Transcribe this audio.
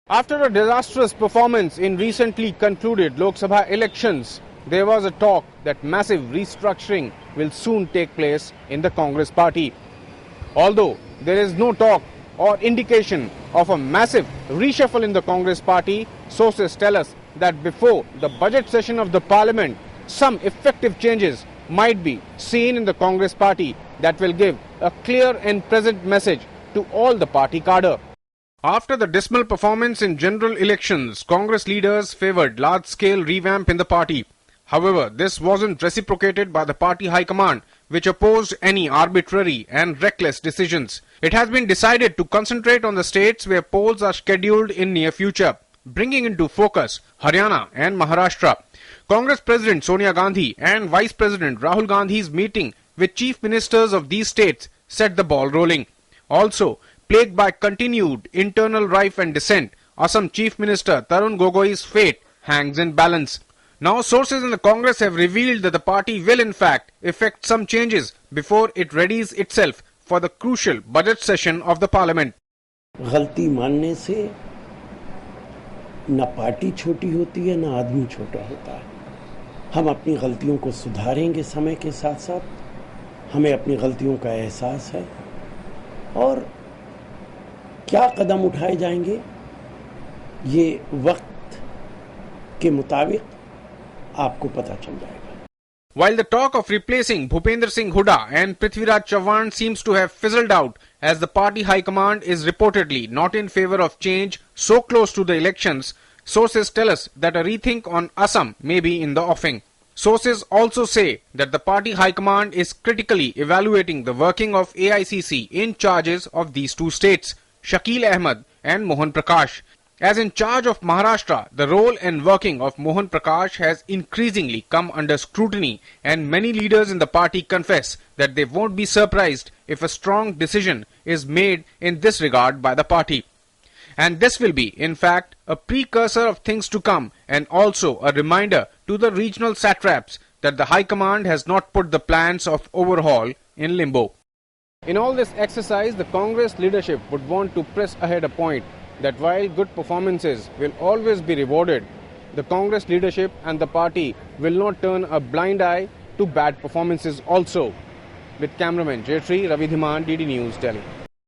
After a disastrous performance in recently concluded Lok Sabha elections, there was a talk that massive restructuring will soon take place in the Congress party. Although there is no talk or indication of a massive reshuffle in the Congress party, sources tell us that before the budget session of the parliament, some effective changes might be seen in the Congress party that will give a clear and present message to all the party cadre. After the dismal performance in general elections, Congress leaders favoured large-scale revamp in the party. However, this wasn't reciprocated by the party high command, which opposed any arbitrary and reckless decisions. It has been decided to concentrate on the states where polls are scheduled in near future, bringing into focus Haryana and Maharashtra. Congress President Sonia Gandhi and Vice President Rahul Gandhi's meeting with chief ministers of these states set the ball rolling. Also, plagued by continued internal rife and dissent, Assam Chief Minister Tarun Gogoi's fate hangs in balance. Now sources in the Congress have revealed that the party will in fact effect some changes before it readies itself for the crucial budget session of the parliament. गलती मानने से न party छोटी होती है न आदमी छोटा होता है। हम अपनी गलतियों को सुधारेंगे समय के साथ साथ। हमें अपनी गलतियों का एहसास है और क्या कदम उठाए जाएंगे ये वक्त के मुताबिक आपको पता चल जाएगा। While the talk of replacing Bhupender Singh Hooda and Prithviraj Chauhan seems to have fizzled out as the party high command is reportedly not in favor of change so close to the elections, sources tell us that a rethink on Assam may be in the offing. Sources also say that the party high command is critically evaluating the working of AICC in charges of these two states, Shakil Ahmed and Mohan Prakash. As in charge of Maharashtra, the role and working of Mohan Prakash has increasingly come under scrutiny, and many leaders in the party confess that they won't be surprised if a strong decision is made in this regard by the party. And this will be, in fact, a precursor of things to come and also a reminder to the regional satraps that the High Command has not put the plans of overhaul in limbo. In all this exercise, the Congress leadership would want to press ahead a point that while good performances will always be rewarded, the Congress leadership and the party will not turn a blind eye to bad performances also. With cameraman Jetri Ravidhiman, DD News, Delhi.